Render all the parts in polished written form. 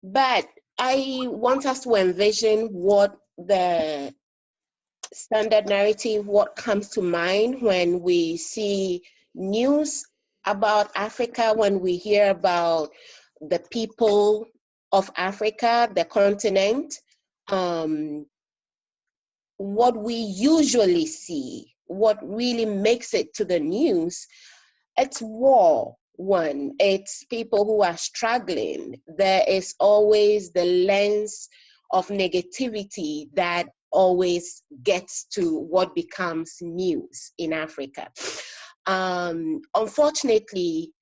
But I want us to envision what the standard narrative, what comes to mind when we see news about Africa, when we hear about the people of Africa, the continent. What we usually see, what really makes it to the news, it's war. One, it's people who are struggling. There is always the lens of negativity that always gets to what becomes news in Africa. Unfortunately,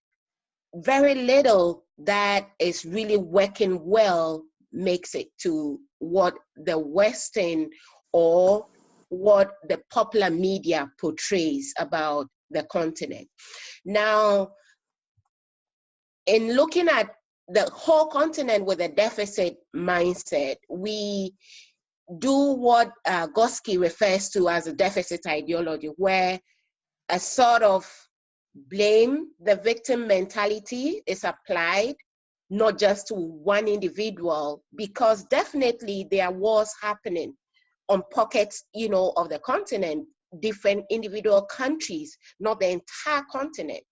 very little that is really working well makes it to what the Western or what the popular media portrays about the continent. Now, in looking at the whole continent with a deficit mindset, we do what Goski refers to as a deficit ideology, where a sort of blame the victim mentality is applied, not just to one individual, because definitely there are wars happening on pockets, of the continent, different individual countries, not the entire continent.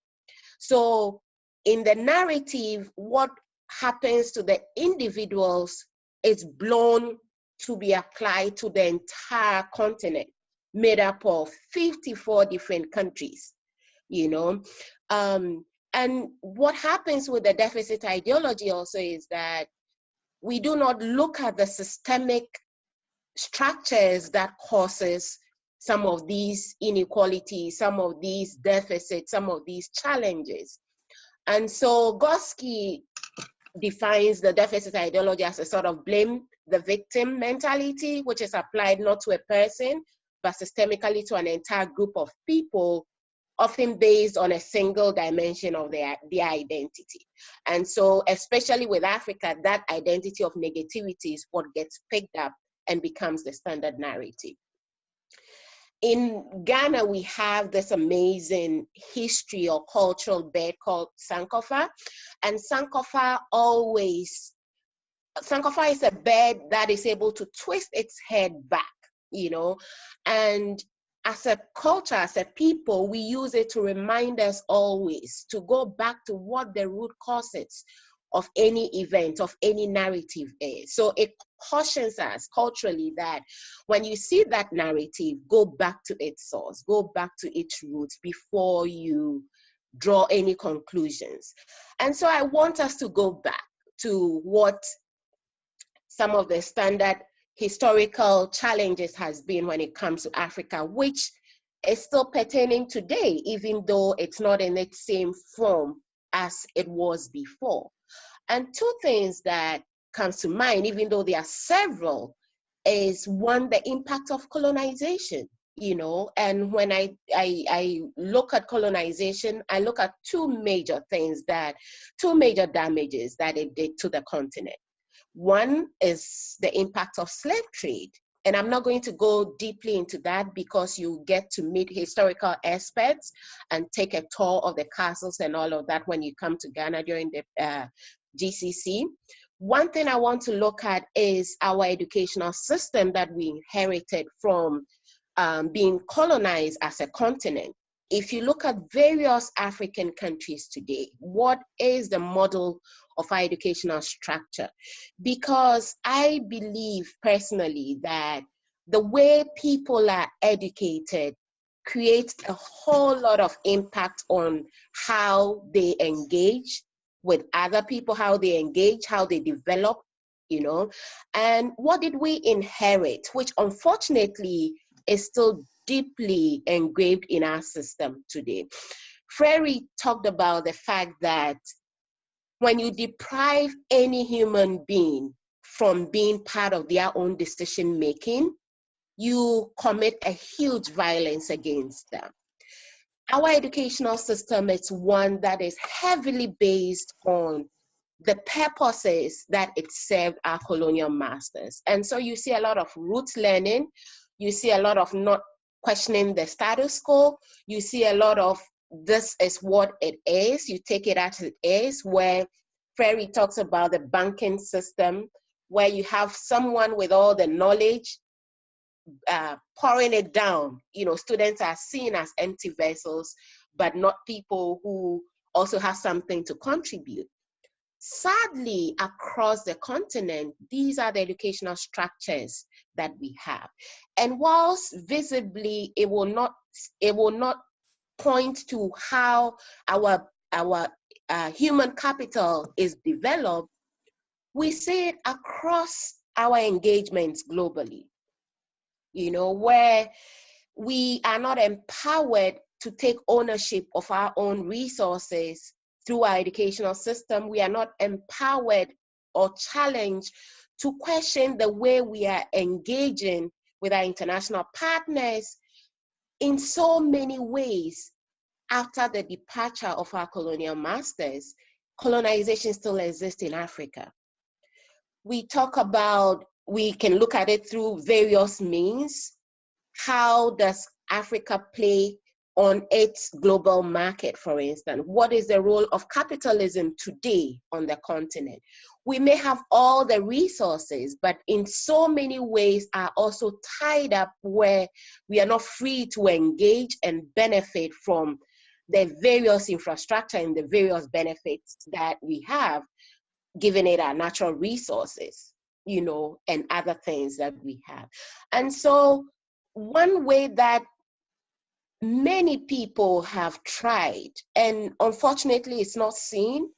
So in the narrative, what happens to the individuals is blown to be applied to the entire continent, made up of 54 different countries, And what happens with the deficit ideology also is that we do not look at the systemic structures that causes some of these inequalities, some of these deficits, some of these challenges. And so Goski defines the deficit ideology as a sort of blame the victim mentality, which is applied not to a person, but systemically to an entire group of people, often based on a single dimension of their identity. And so, especially with Africa, that identity of negativity is what gets picked up and becomes the standard narrative. In Ghana, we have this amazing history or cultural bed called Sankofa. And Sankofa is a bed that is able to twist its head back, and as a culture, as a people, we use it to remind us always to go back to what the root causes of any event, of any narrative is. So it cautions us culturally that when you see that narrative, go back to its source, go back to its roots before you draw any conclusions. And so I want us to go back to what some of the standard historical challenges has been when it comes to Africa, which is still pertaining today, even though it's not in its same form as it was before. And two things that comes to mind, even though there are several, is one, the impact of colonization, and when I look at colonization, I look at two major damages that it did to the continent. One is the impact of slave trade. And I'm not going to go deeply into that because you get to meet historical experts and take a tour of the castles and all of that when you come to Ghana during the GCC. One thing I want to look at is our educational system that we inherited from being colonized as a continent. If you look at various African countries today, what is the model of our educational structure? Because I believe personally that the way people are educated creates a whole lot of impact on how they engage with other people, how they engage, how they develop, And what did we inherit, which unfortunately is still deeply engraved in our system today. Freire talked about the fact that when you deprive any human being from being part of their own decision making, you commit a huge violence against them. Our educational system is one that is heavily based on the purposes that it served our colonial masters. And so you see a lot of rote learning, you see a lot of not questioning the status quo, you see a lot of this is what it is, you take it as it is, where Ferry talks about the banking system, where you have someone with all the knowledge pouring it down. You know, students are seen as empty vessels, but not people who also have something to contribute. Sadly, across the continent, these are the educational structures that we have. And whilst visibly it will not point to how our human capital is developed, we see it across our engagements globally, you know, where we are not empowered to take ownership of our own resources through our educational system. We are not empowered or challenged to question the way we are engaging with our international partners in so many ways. After the departure of our colonial masters, colonization still exists in Africa. We talk about, we can look at it through various means. How does Africa play on its global market, for instance? What is the role of capitalism today on the continent? We may have all the resources, but in so many ways are also tied up where we are not free to engage and benefit from the various infrastructure and the various benefits that we have, given it our natural resources, you know, and other things that we have. And so one way that many people have tried, and unfortunately it's not seen,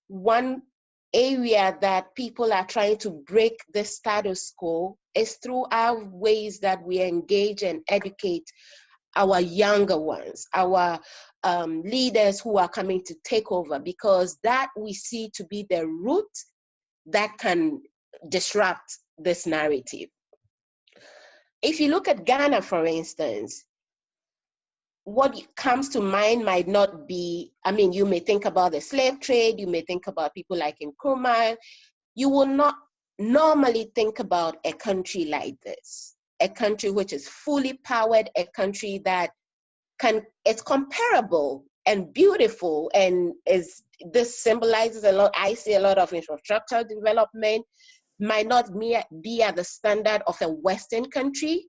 one area that people are trying to break the status quo is through our ways that we engage and educate our younger ones, our leaders who are coming to take over, because that we see to be the root that can disrupt this narrative. If you look at Ghana, for instance, what comes to mind might not be, I mean, you may think about the slave trade, you may think about people like Nkrumah. You will not normally think about a country like this, a country which is fully powered, a country that it's comparable and beautiful, and this symbolizes a lot. I see a lot of infrastructure development, might not be at the standard of a Western country,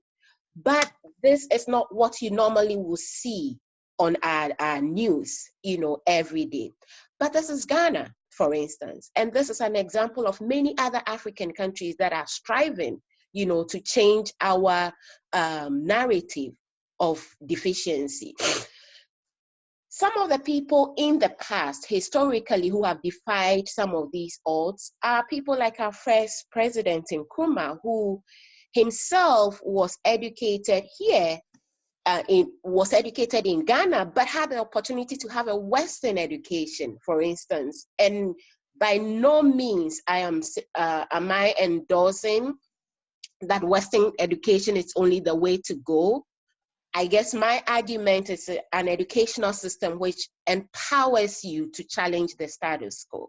but this is not what you normally will see on our news, you know, every day. But this is Ghana, for instance, and this is an example of many other African countries that are striving, you know, to change our narrative of deficiency. Some of the people in the past, historically, who have defied some of these odds are people like our first president, Nkrumah, who himself was educated here, was educated in Ghana, but had the opportunity to have a Western education, for instance. And by no means am I endorsing that Western education is only the way to go. I guess my argument is an educational system which empowers you to challenge the status quo.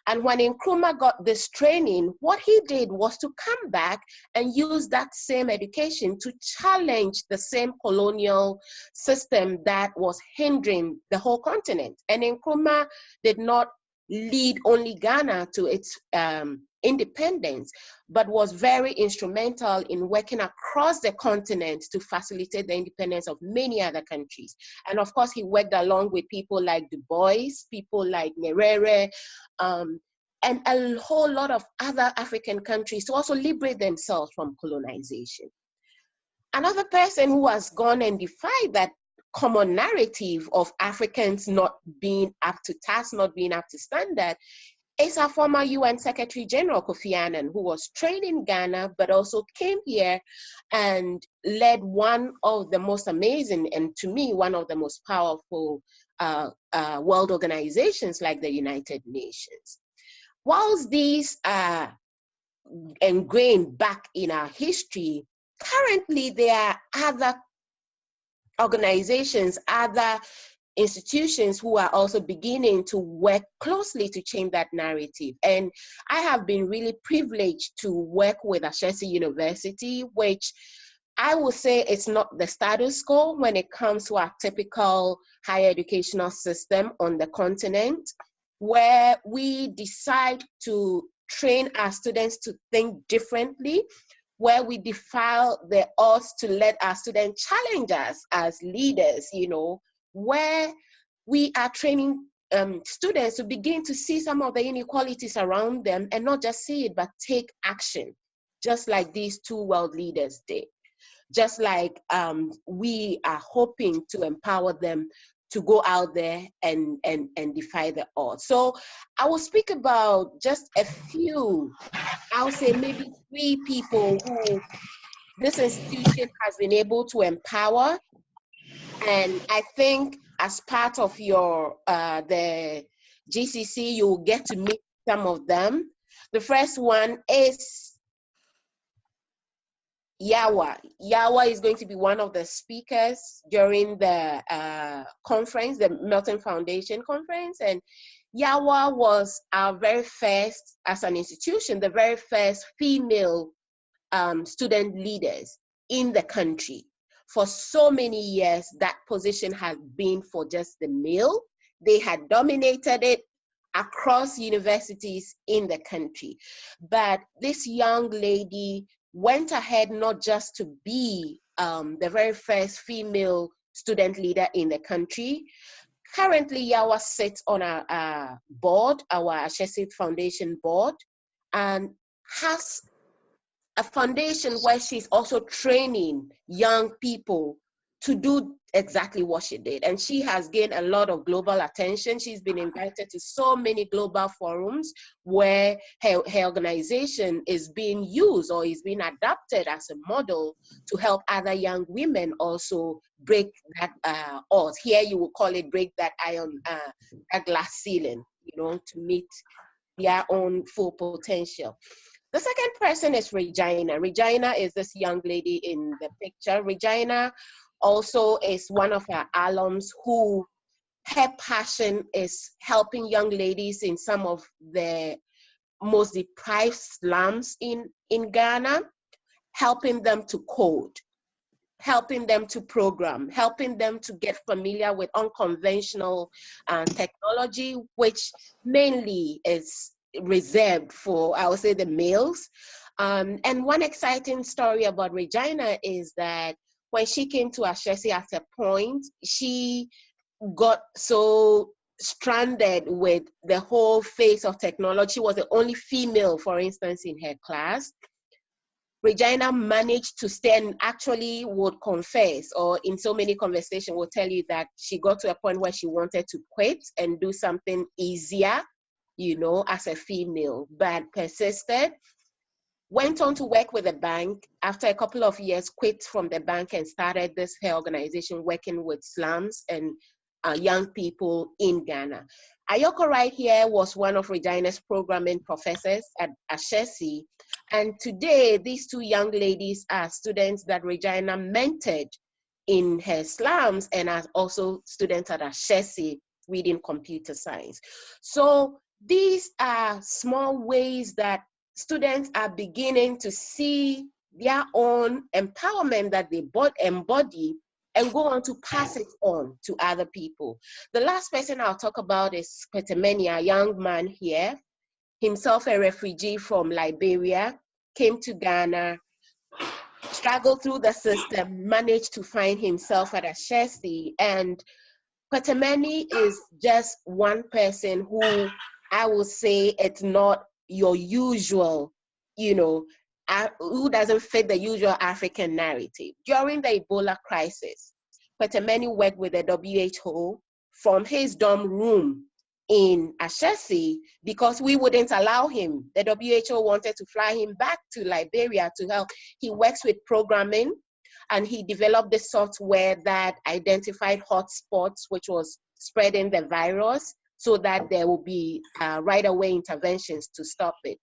And when Nkrumah got this training, what he did was to come back and use that same education to challenge the same colonial system that was hindering the whole continent. And Nkrumah did not lead only Ghana to its independence, but was very instrumental in working across the continent to facilitate the independence of many other countries. And of course, he worked along with people like Du Bois, people like Nyerere, and a whole lot of other African countries to also liberate themselves from colonization. Another person who has gone and defied that common narrative of Africans not being up to task, not being up to standard, is our former UN Secretary General Kofi Annan, who was trained in Ghana, but also came here and led one of the most amazing, and to me, one of the most powerful world organizations like the United Nations. Whilst these are ingrained back in our history, currently there are other organizations, other institutions who are also beginning to work closely to change that narrative. And I have been really privileged to work with Ashesi University, which I would say it's not the status quo when it comes to our typical higher educational system on the continent. where we decide to train our students to think differently, where we defy the odds to let our students challenge us as leaders, you know, where we are training students to begin to see some of the inequalities around them and not just see it, but take action, just like these two world leaders did. Just like we are hoping to empower them to go out there and defy the odds. So I will speak about just a few, I'll say maybe 3 people who this institution has been able to empower. And I think as part of your, the GCC, you'll get to meet some of them. The first one is Yaa Woyaw. Yaa Woyaw is going to be one of the speakers during the conference, the Melton Foundation conference. And Yaa Woyaw was our very first, as an institution, the very first female student leaders in the country. For so many years, that position has been for just the male. They had dominated it across universities in the country. But this young lady went ahead not just to be the very first female student leader in the country. Currently, Yaa Woyaw sits on our board, our Ashesi Foundation board, and has a foundation where she's also training young people to do exactly what she did. And she has gained a lot of global attention. She's been invited to so many global forums where her organization is being used or is being adapted as a model to help other young women also break that odds. Here you will call it break that iron, that glass ceiling, you know, to meet their own full potential. The second person is Regina. Regina is this young lady in the picture. Regina also is one of our alums who, her passion is helping young ladies in some of the most deprived slums in Ghana, helping them to code, helping them to program, helping them to get familiar with unconventional technology, which mainly is reserved for, I would say, the males. And one exciting story about Regina is that when she came to Ashesi at a point, she got so stranded with the whole phase of technology. She was the only female, for instance, in her class. Regina managed to stay and actually would confess, or in so many conversations will tell you that she got to a point where she wanted to quit and do something easier, you know, as a female, but persisted, went on to work with a bank. After a couple of years, quit from the bank and started this her organization working with slums and young people in Ghana. Ayoko right here was one of Regina's programming professors at Ashesi. And today, these 2 young ladies are students that Regina mentored in her slums and are also students at Ashesi reading computer science. So these are small ways that students are beginning to see their own empowerment that they embody and go on to pass it on to other people. The last person I'll talk about is Petemeni, a young man here, himself a refugee from Liberia, came to Ghana, struggled through the system, managed to find himself at Ashesi. And Petemeni is just one person who I will say it's not your usual, you know, who doesn't fit the usual African narrative. During the Ebola crisis, Petemeni worked with the WHO from his dorm room in Ashesi because we wouldn't allow him. The WHO wanted to fly him back to Liberia to help. He works with programming, and he developed the software that identified hotspots, which was spreading the virus, so that there will be right away interventions to stop it.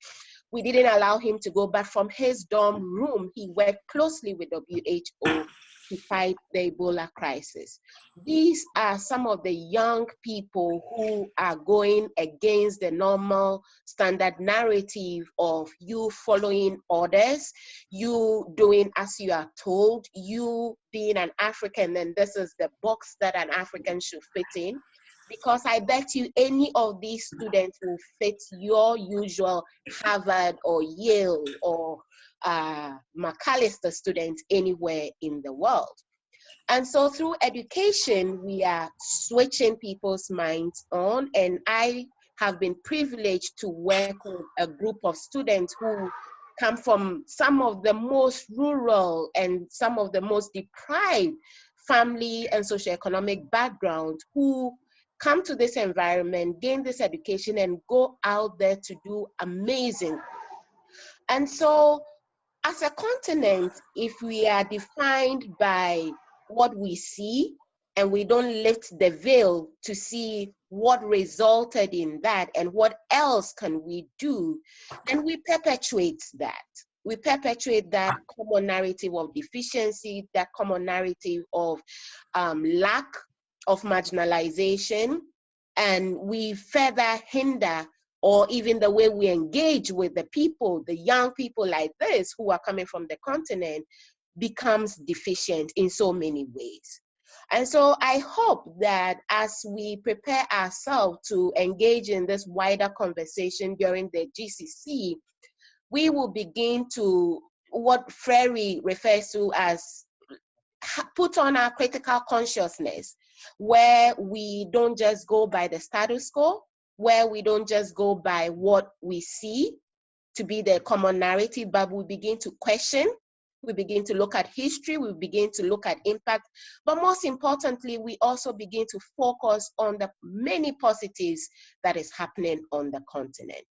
We didn't allow him to go back from his dorm room. He worked closely with WHO to fight the Ebola crisis. These are some of the young people who are going against the normal standard narrative of you following orders, you doing as you are told, you being an African, and this is the box that an African should fit in. because I bet you any of these students will fit your usual Harvard or Yale or Macalester students anywhere in the world. And so through education, we are switching people's minds on, and I have been privileged to work with a group of students who come from some of the most rural and some of the most deprived family and socioeconomic background, who come to this environment, gain this education, and go out there to do amazing. And so as a continent, if we are defined by what we see and we don't lift the veil to see what resulted in that and what else can we do, then we perpetuate that. We perpetuate that common narrative of deficiency, that common narrative of lack of marginalization, and we further hinder, or even the way we engage with the people, the young people like this who are coming from the continent, becomes deficient in so many ways. And so I hope that as we prepare ourselves to engage in this wider conversation during the GCC, we will begin to, what Freire refers to as, put on our critical consciousness, where we don't just go by the status quo, where we don't just go by what we see to be the common narrative, but we begin to question, we begin to look at history, we begin to look at impact, but most importantly, we also begin to focus on the many positives that is happening on the continent.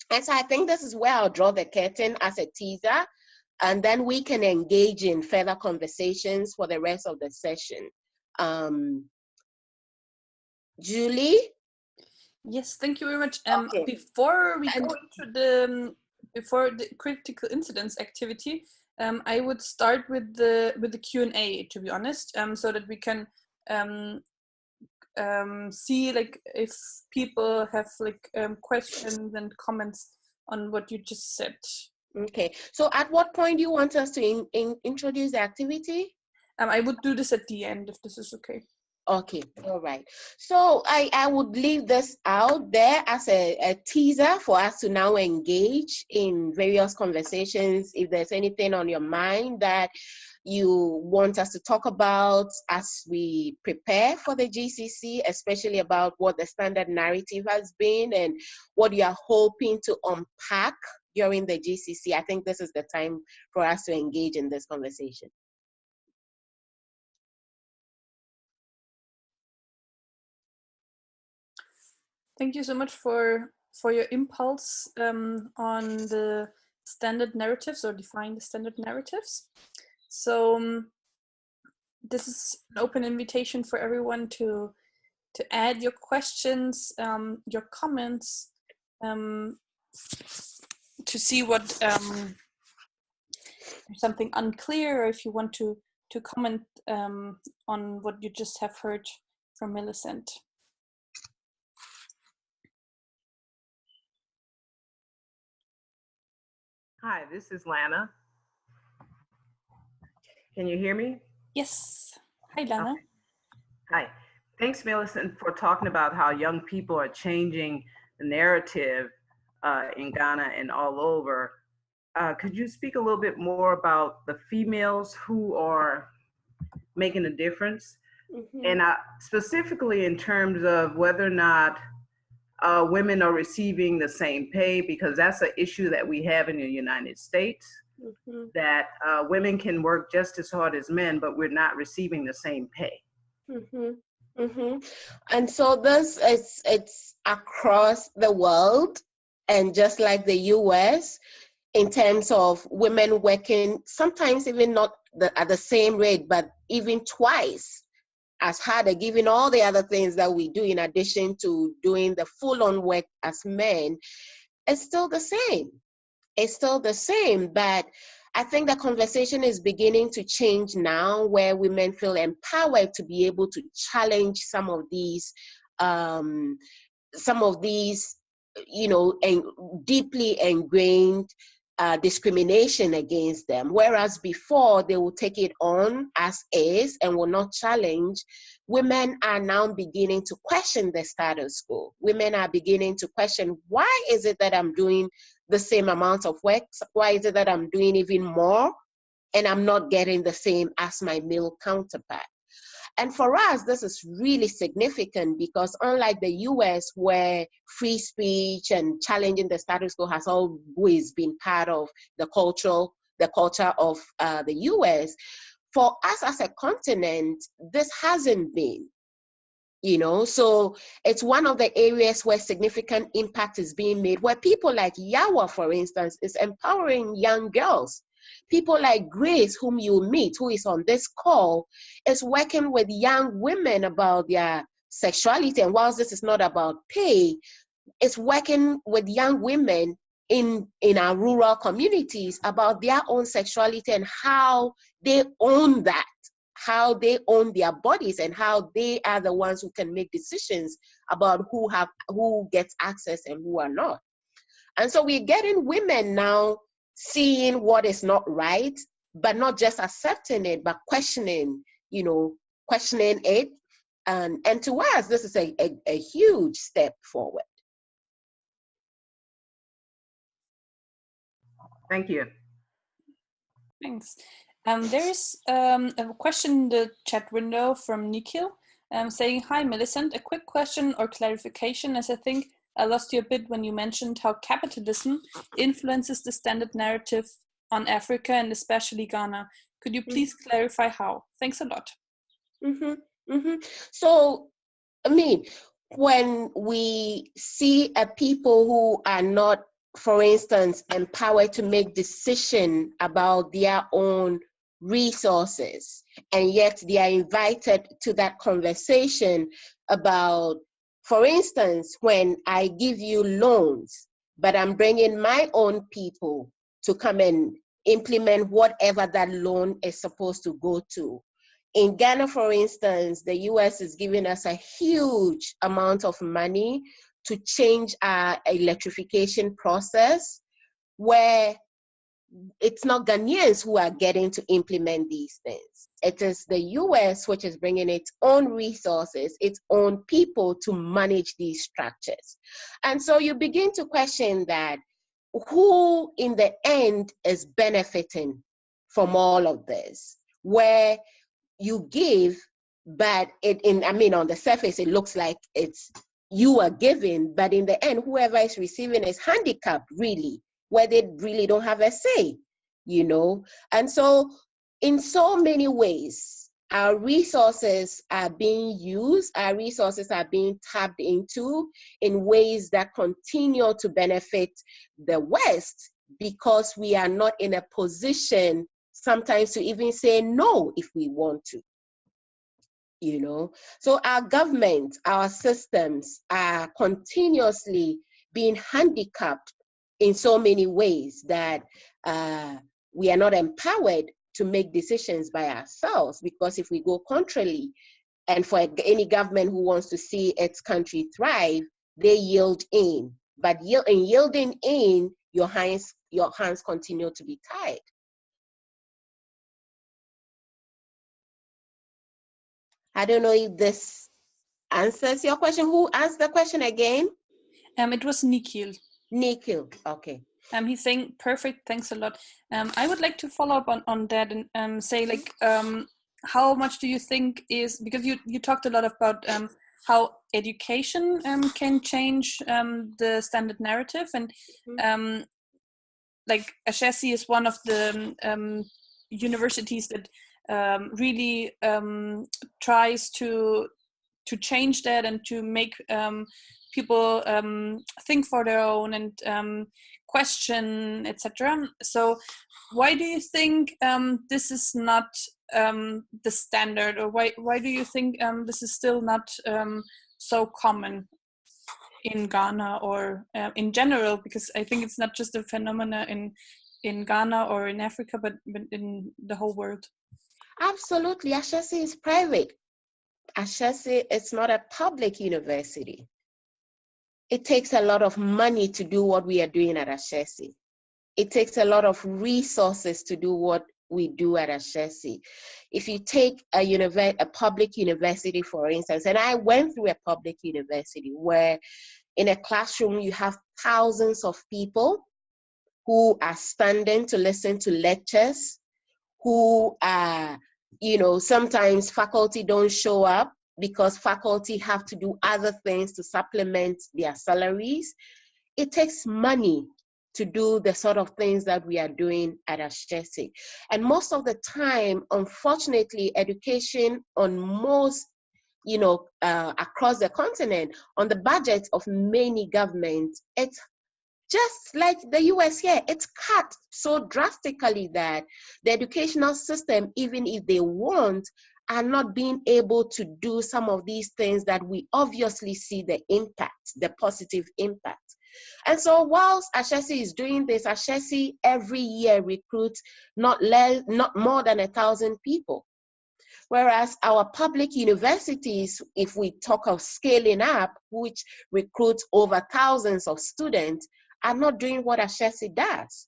And so I think this is where I'll draw the curtain as a teaser, and then we can engage in further conversations for the rest of the session. Julie? Yes, thank you very much. Okay. Before we go into the critical incidence activity, I would start with the Q&A, to be honest, so that we can see like if people have like questions and comments on what you just said. Okay, so at what point do you want us to introduce the activity? I would do this at the end, if this is okay. Okay, all right. So I would leave this out there as a teaser for us to now engage in various conversations. If there's anything on your mind that you want us to talk about as we prepare for the GCC, especially about what the standard narrative has been and what you are hoping to unpack during the GCC, I think this is the time for us to engage in this conversation. Thank you so much for your impulse on the standard narratives, or define the standard narratives. So this is an open invitation for everyone to add your questions, your comments, to see what something unclear, or if you want to comment on what you just have heard from Millicent. Hi, this is Lana. Can you hear me? Yes. Hi, Lana. Okay. Hi. Thanks, Millicent, for talking about how young people are changing the narrative in Ghana and all over. Could you speak a little bit more about the females who are making a difference? Mm-hmm. And specifically in terms of whether or not women are receiving the same pay, because that's an issue that we have in the United States, mm-hmm. that women can work just as hard as men, but we're not receiving the same pay. Mm-hmm. Mm-hmm. And so this it's across the world, and just like the US, in terms of women working sometimes even not at the same rate, but even twice as harder, given all the other things that we do in addition to doing the full-on work as men, it's still the same. It's still the same, but I think the conversation is beginning to change now, where women feel empowered to be able to challenge some of these, you know, deeply ingrained discrimination against them. Whereas before, they will take it on as is and will not challenge women are now beginning to question the status quo. Women are beginning to question, why is it that I'm doing the same amount of work? Why is it that I'm doing even more and I'm not getting the same as my male counterpart? And for us, this is really significant because unlike the US, where free speech and challenging the status quo has always been part of the culture of the US, for us as a continent, this hasn't been. So it's one of the areas where significant impact is being made, where people like Yaa Woyaw, for instance, is empowering young girls. People like Grace, whom you meet, who is on this call, is working with young women about their sexuality. And whilst this is not about pay, it's working with young women in our rural communities about their own sexuality and how they own that, how they own their bodies, and how they are the ones who can make decisions about who gets access and who are not. And so we're getting women now seeing what is not right, but not just accepting it, but questioning it. And to us, this is a huge step forward. Thank you. Thanks. There is a question in the chat window from Nikhil saying, "Hi, Millicent, a quick question or clarification, as I think I lost you a bit when you mentioned how capitalism influences the standard narrative on Africa and especially Ghana. Could you please clarify how? Thanks a lot." So, I mean, when we see a people who are not, for instance, empowered to make decisions about their own resources, and yet they are invited to that conversation about, for instance, when I give you loans, but I'm bringing my own people to come and implement whatever that loan is supposed to go to. In Ghana, for instance, the US is giving us a huge amount of money to change our electrification process, where it's not Ghanaians who are getting to implement these things. It is the US which is bringing its own resources, its own people to manage these structures. And so you begin to question that, who in the end is benefiting from all of this? Where you give, but on the surface, it looks like it's you are giving, but in the end, whoever is receiving is handicapped, really, where they really don't have a say, And so in so many ways, our resources are being used, our resources are being tapped into in ways that continue to benefit the West, because we are not in a position sometimes to even say no if we want to. So our government, our systems are continuously being handicapped in so many ways that we are not empowered to make decisions by ourselves, because if we go contrarily, and for any government who wants to see its country thrive, they yield in. But in yielding in, your hands continue to be tied. I don't know if this answers your question. Who asked the question again? It was Nikhil. Nikhil, okay. He's saying, perfect, thanks a lot. I would like to follow up on that and say, like, how much do you think is, because you talked a lot about how education can change the standard narrative, and like Ashesi is one of the universities that really tries to change that and to make people think for their own and question, etc. So why do you think this is not the standard, or why do you think this is still not so common in Ghana or in general? Because I think it's not just a phenomena in Ghana or in Africa, but in the whole world. Absolutely. Ashesi is private. Ashesi is not a public university. It takes a lot of money to do what we are doing at Ashesi. It takes a lot of resources to do what we do at Ashesi. If you take a public university, for instance, and I went through a public university where in a classroom you have thousands of people who are standing to listen to lectures, who are, sometimes faculty don't show up because faculty have to do other things to supplement their salaries. It takes money to do the sort of things that we are doing at Ashesi. And most of the time, unfortunately, education on most, across the continent, on the budget of many governments, it's just like the US here, it's cut so drastically that the educational system, even if they want, are not being able to do some of these things that we obviously see the impact, the positive impact. And so whilst Ashesi is doing this, Ashesi every year recruits not more than 1,000 people. Whereas our public universities, if we talk of scaling up, which recruits over thousands of students, are not doing what Ashesi does.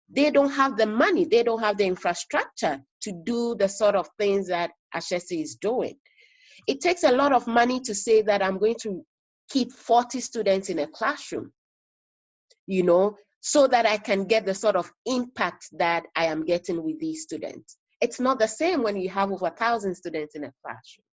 They don't have the money, they don't have the infrastructure to do the sort of things that Ashesi is doing. It takes a lot of money to say that I'm going to keep 40 students in a classroom, so that I can get the sort of impact that I am getting with these students. It's not the same when you have over 1,000 students in a classroom.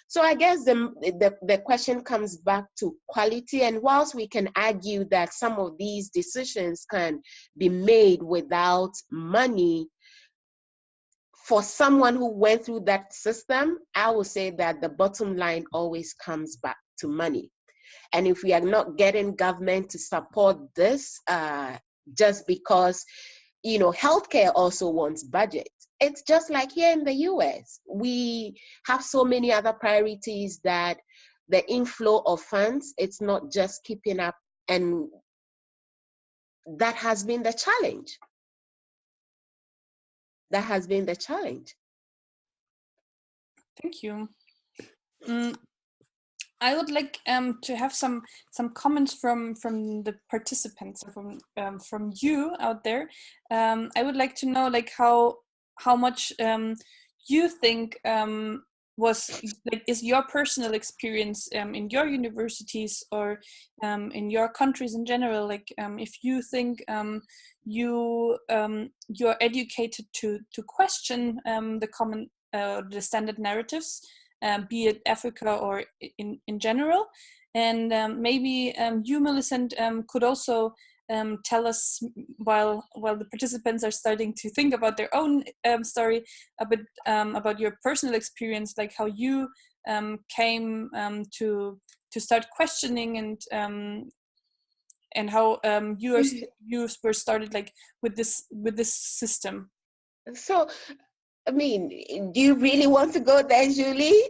So I guess the question comes back to quality. And whilst we can argue that some of these decisions can be made without money, for someone who went through that system, I would say that the bottom line always comes back to money. And if we are not getting government to support this, just because, healthcare also wants budget. It's just like here in the US. We have so many other priorities that the inflow of funds, it's not just keeping up. And that has been the challenge. That has been the challenge. Thank you. I would like to have some comments from the participants, from you out there. I would like to know how much you think is your personal experience in your universities or in your countries in general. If you think you're educated to question the standard narratives, be it Africa or in general. And maybe you, Millicent, could also tell us, while the participants are starting to think about their own story, a bit about your personal experience, like how you came to start questioning, and how you were started with this system. So, I mean, do you really want to go there, Julie?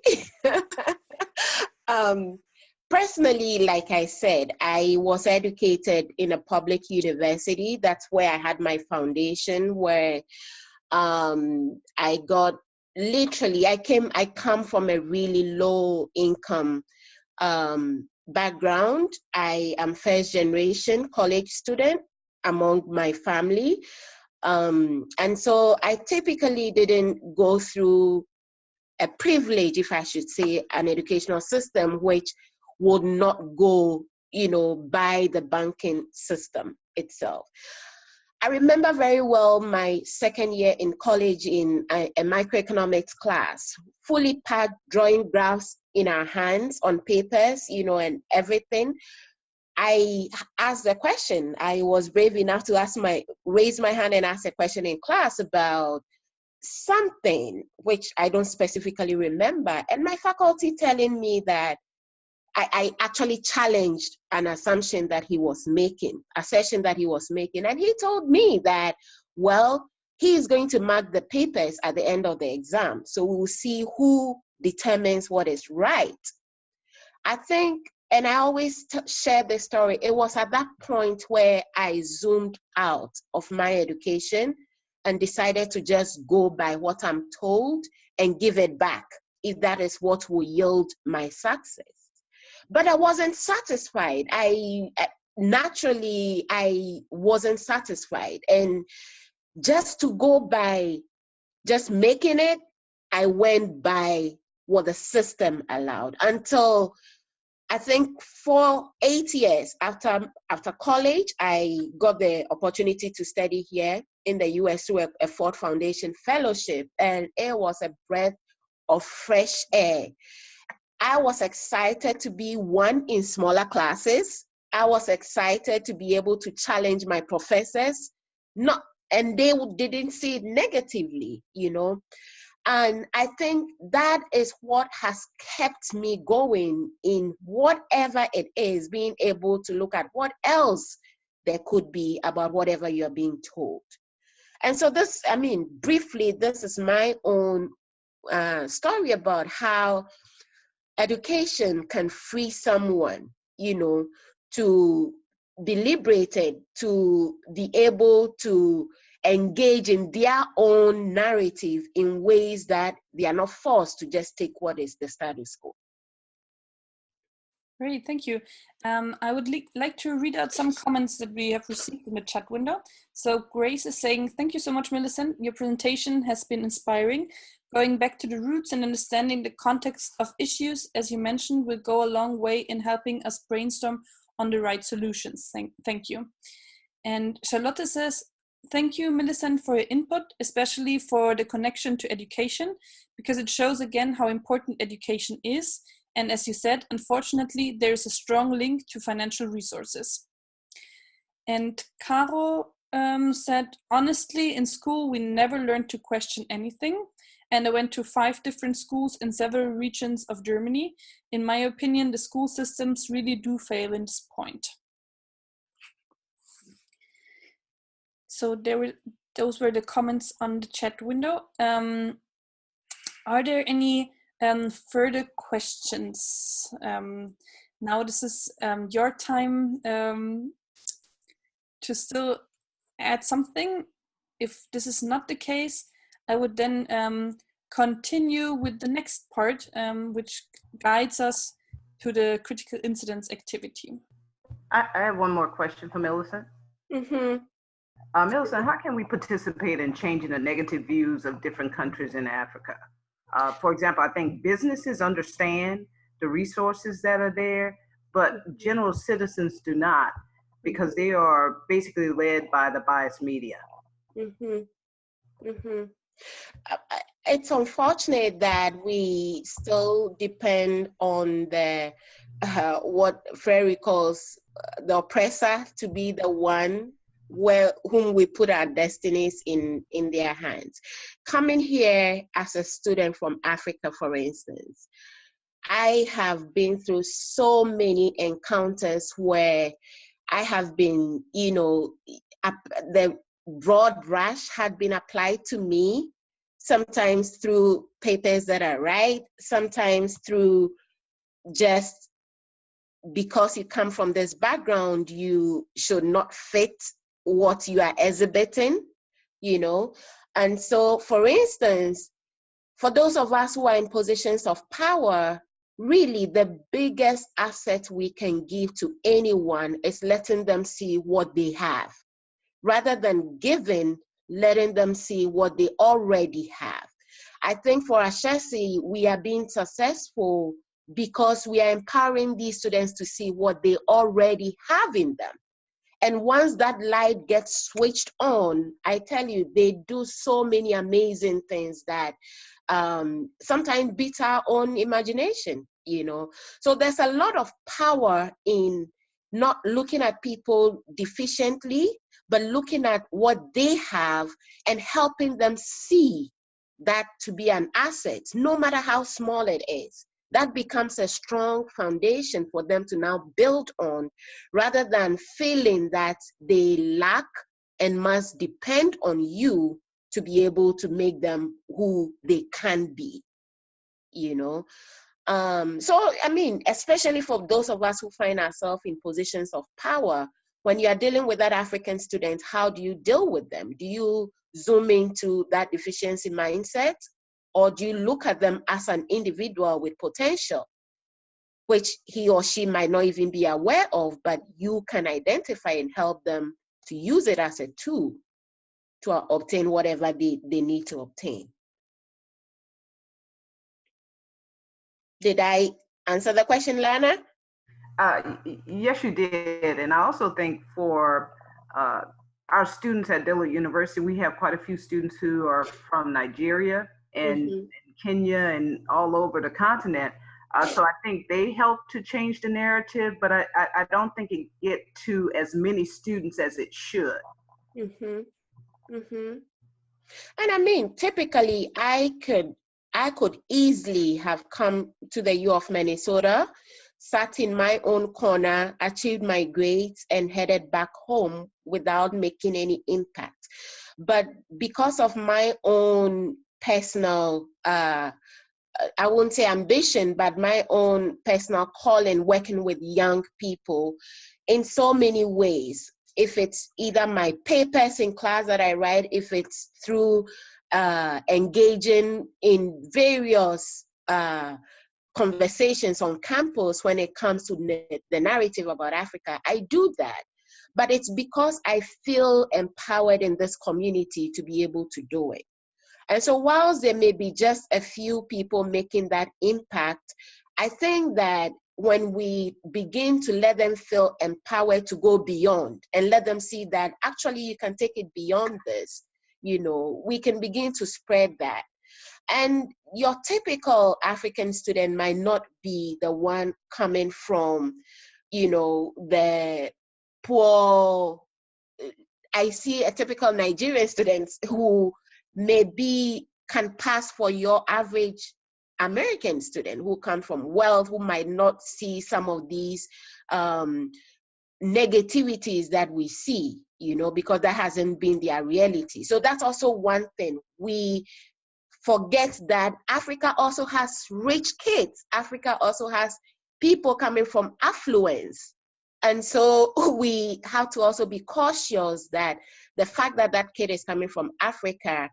Personally, like I said, I was educated in a public university. That's where I had my foundation, where I got I come from a really low income background. I am first generation college student among my family. And so I typically didn't go through a privilege, if I should say, an educational system which would not go, by the banking system itself. I remember very well my second year in college in a microeconomics class, fully packed drawing graphs in our hands on papers, and everything. I asked a question. I was brave enough to raise my hand and ask a question in class about something which I don't specifically remember. And my faculty telling me that I actually challenged an assertion that he was making. And he told me that, well, he is going to mark the papers at the end of the exam. So we will see who determines what is right. I think, and I always share this story, it was at that point where I zoomed out of my education and decided to just go by what I'm told and give it back, if that is what will yield my success. But I wasn't satisfied. I wasn't satisfied. And just to go by just making it, I went by what the system allowed until I think for 8 years after college, I got the opportunity to study here in the US through a Ford Foundation fellowship, and it was a breath of fresh air. I was excited to be in smaller classes. I was excited to be able to challenge my professors, and they didn't see it negatively, And I think that is what has kept me going in whatever it is, being able to look at what else there could be about whatever you're being told. And so briefly, this is my own story about how education can free someone, to be liberated, to be able to engage in their own narrative in ways that they are not forced to just take what is the status quo. Great, thank you. I would like to read out some comments that we have received in the chat window. So Grace is saying, thank you so much, Millicent. Your presentation has been inspiring. Going back to the roots and understanding the context of issues, as you mentioned, will go a long way in helping us brainstorm on the right solutions. Thank you. And Charlotte says, thank you, Millicent, for your input, especially for the connection to education, because it shows again how important education is. And as you said, unfortunately, there is a strong link to financial resources. And Caro said, honestly, in school, we never learned to question anything. And I went to 5 different schools in several regions of Germany. In my opinion, the school systems really do fail in this point. So those were the comments on the chat window. Are there any further questions? Now this is your time to still add something. If this is not the case, I would then continue with the next part, which guides us to the critical incidents activity. I have one more question for Millicent. Mm-hmm. Millicent, how can we participate in changing the negative views of different countries in Africa? For example, I think businesses understand the resources that are there, but general citizens do not, because they are basically led by the biased media. Mm-hmm. Mm-hmm. It's unfortunate that we still depend on the what Freire calls the oppressor to be the one whom we put our destinies in their hands. Coming here as a student from Africa, for instance, I have been through so many encounters where I have been, the broad brush had been applied to me, sometimes through papers that I write, sometimes through just because you come from this background, you should not fit what you are exhibiting, And so, for instance, for those of us who are in positions of power, really the biggest asset we can give to anyone is letting them see what they have, rather than letting them see what they already have. I think for Ashesi, we are being successful because we are empowering these students to see what they already have in them. And once that light gets switched on, I tell you, they do so many amazing things that sometimes beat our own imagination, So there's a lot of power in not looking at people deficiently, but looking at what they have and helping them see that to be an asset, no matter how small it is. That becomes a strong foundation for them to now build on, rather than feeling that they lack and must depend on you to be able to make them who they can be, So, especially for those of us who find ourselves in positions of power, when you are dealing with that African student, how do you deal with them? Do you zoom into that deficiency mindset? Or do you look at them as an individual with potential, which he or she might not even be aware of, but you can identify and help them to use it as a tool to obtain whatever they need to obtain. Did I answer the question, Lana? Yes, you did. And I also think for our students at Dillard University, we have quite a few students who are from Nigeria and Kenya and all over the continent. So I think they help to change the narrative, but I don't think it get to as many students as it should. And I mean, typically, I could easily have come to the U of Minnesota, sat in my own corner, achieved my grades, and headed back home without making any impact. But because of my own personal, I won't say ambition, but my own personal calling, working with young people in so many ways, if it's either my papers in class that I write, if it's through engaging in various conversations on campus when it comes to the narrative about Africa, I do that. But it's because I feel empowered in this community to be able to do it. And so whilst there may be just a few people making that impact, I think that when we begin to let them feel empowered to go beyond and let them see that actually you can take it beyond this, you know, we can begin to spread that. And your typical African student might not be the one coming from, you know, the poor. I see a typical Nigerian student who can pass for your average American student who come from wealth, who might not see some of these negativities that we see, you know, because that hasn't been their reality. So that's also one thing. We forget that Africa also has rich kids. Africa also has people coming from affluence. And so we have to also be cautious that the fact that that kid is coming from Africa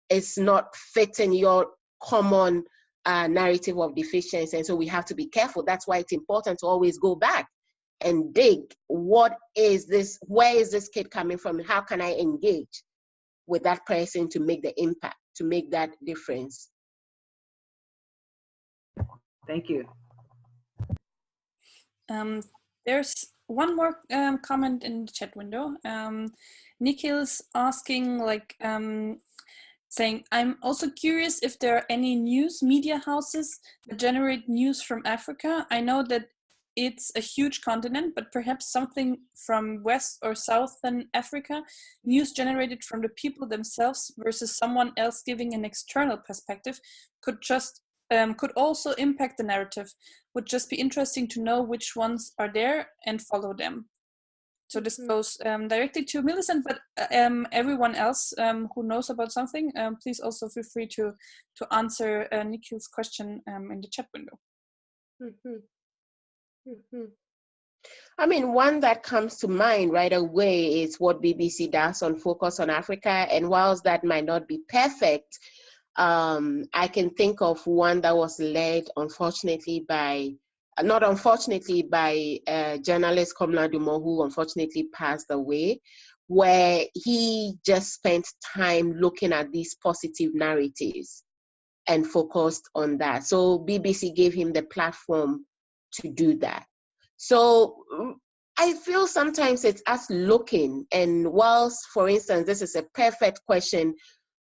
is not fitting your common narrative of deficiency. And so we have to be careful. That's why it's important to always go back and dig. What is this? Where is this kid coming from? How can I engage with that person to make the impact, to make that difference? Thank you. There's one more comment in the chat window. Nikhil's asking, like, saying, I'm also curious if there are any news media houses that generate news from Africa. I know that it's a huge continent, but perhaps something from West or Southern Africa, news generated from the people themselves versus someone else giving an external perspective could also impact the narrative. Would just be interesting to know which ones are there and follow them. So this goes directly to Millicent, but everyone else who knows about something, please also feel free to answer Nikhil's question in the chat window. I mean, one that comes to mind right away is what BBC does on Focus on Africa. And whilst that might not be perfect, I can think of one that was led, unfortunately, by journalist Komla Dumont, who unfortunately passed away, where he just spent time looking at these positive narratives and focused on that. So BBC gave him the platform to do that. So I feel sometimes it's us looking, and whilst, for instance, this is a perfect question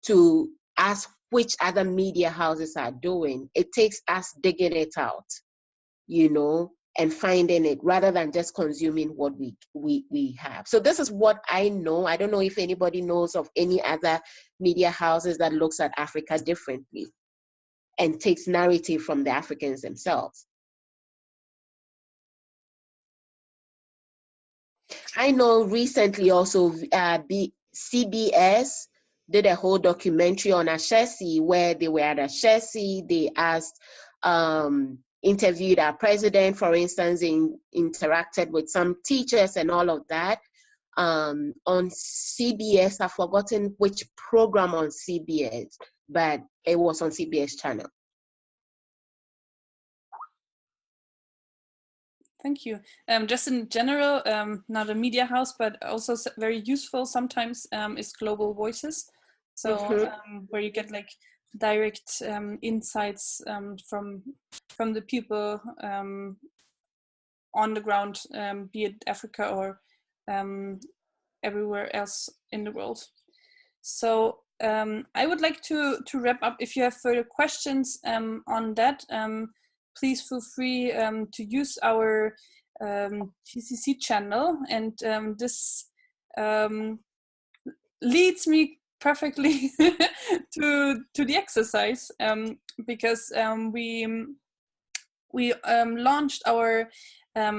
to ask which other media houses are doing, it takes us digging it out, you know, and finding it rather than just consuming what we have. So this is what I know. I don't know if anybody knows of any other media houses that looks at Africa differently and takes narrative from the Africans themselves. I know recently also CBS did a whole documentary on Ashesi, where they were at Ashesi. They asked, interviewed our president, for instance, interacted with some teachers and all of that. On CBS, I've forgotten which program on CBS, but it was on CBS channel. Thank you. Just in general, not a media house, but also very useful sometimes is Global Voices. So where you get like direct insights from the people on the ground, be it Africa or everywhere else in the world. So I would like to wrap up. If you have further questions on that, please feel free to use our GCC channel, and this leads me perfectly to the exercise, because we launched our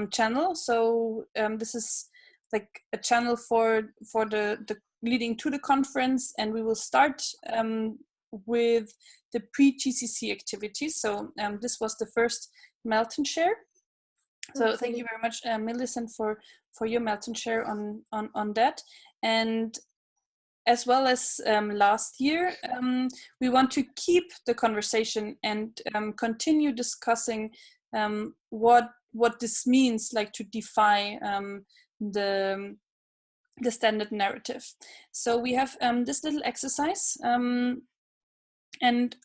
channel. So this is like a channel for the leading to the conference, and we will start with the pre-GCC activities. So this was the first Melton Share. So thank you very much, Millicent, for your Melton Share on that. And as well as last year, we want to keep the conversation and continue discussing what this means, like to defy the standard narrative. So we have this little exercise, and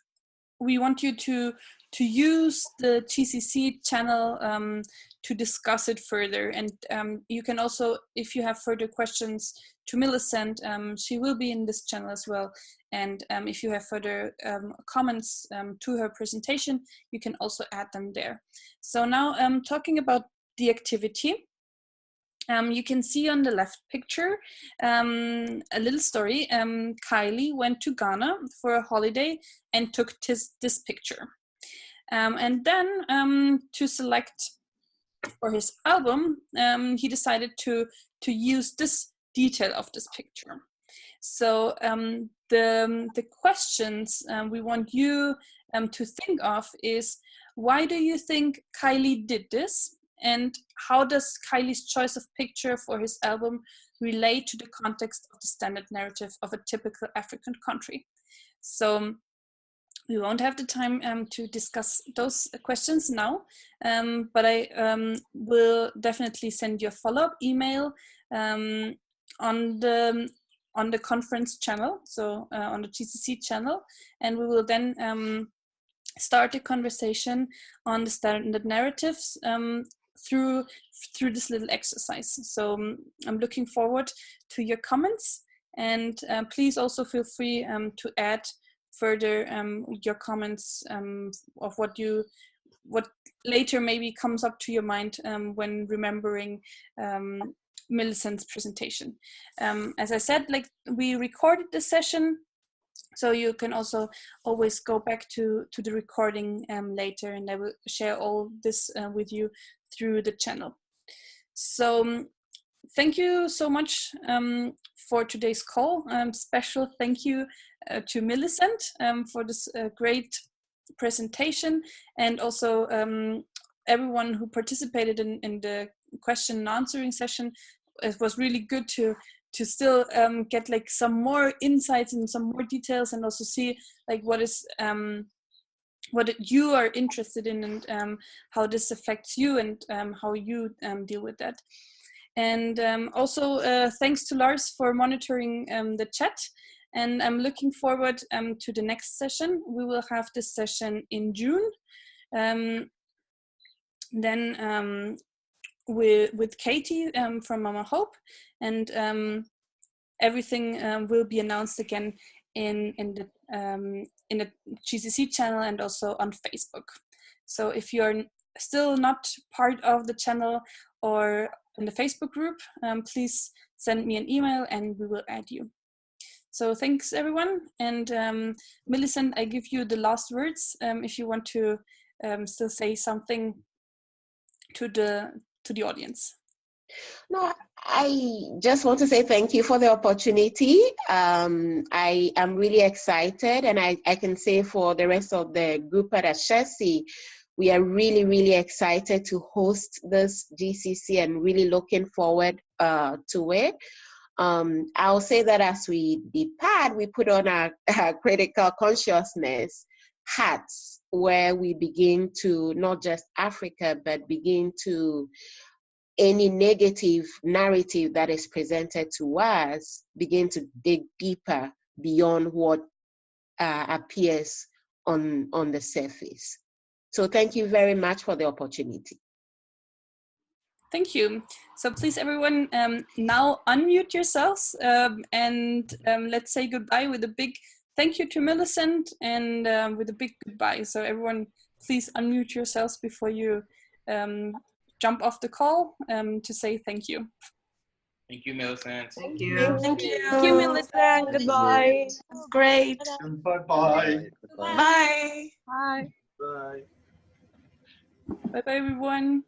we want you to use the GCC channel to discuss it further. And you can also, if you have further questions to Millicent, she will be in this channel as well. And if you have further comments to her presentation, you can also add them there. So now talking about the activity, you can see on the left picture a little story. Kylie went to Ghana for a holiday and took this picture. And then to select for his album, he decided to use this detail of this picture. So the questions we want you to think of is, why do you think Kylie did this? And how does Kylie's choice of picture for his album relate to the context of the standard narrative of a typical African country? So we won't have the time to discuss those questions now, but I will definitely send you a follow-up email on the conference channel, so on the GCC channel, and we will then start a conversation on the standard narratives through this little exercise. So I'm looking forward to your comments, and please also feel free to add further your comments of what later maybe comes up to your mind when remembering Millicent's presentation. As I said, like, we recorded the session, so you can also always go back to the recording later, and I will share all this with you through the channel. So thank you so much for today's call. Special thank you to Millicent for this great presentation, and also everyone who participated in the question and answering session. It was really good to still get like some more insights and some more details, and also see like what you are interested in, and how this affects you, and how you deal with that. And also thanks to Lars for monitoring the chat. And I'm looking forward to the next session. We will have this session in June. Then with Katie from Mama Hope, and everything will be announced again in the GCC channel and also on Facebook. So if you're still not part of the channel or in the Facebook group, please send me an email and we will add you. So thanks everyone, and Millicent, I give you the last words if you want to still say something to the audience. No, I just want to say thank you for the opportunity. I am really excited, and I can say for the rest of the group at Ashesi, we are really, really excited to host this GCC and really looking forward to it. I'll say that as we depart, we put on our critical consciousness hats where we begin to, not just Africa, but begin to, any negative narrative that is presented to us, begin to dig deeper beyond what appears on the surface. So thank you very much for the opportunity. Thank you. So please, everyone, now unmute yourselves and let's say goodbye with a big thank you to Millicent and with a big goodbye. So everyone, please unmute yourselves before you jump off the call to say thank you. Thank you, Millicent. Thank you. Thank you. Thank you, Millicent. Goodbye. It's great. Bye-bye. Bye. Bye. Bye. Bye-bye, everyone.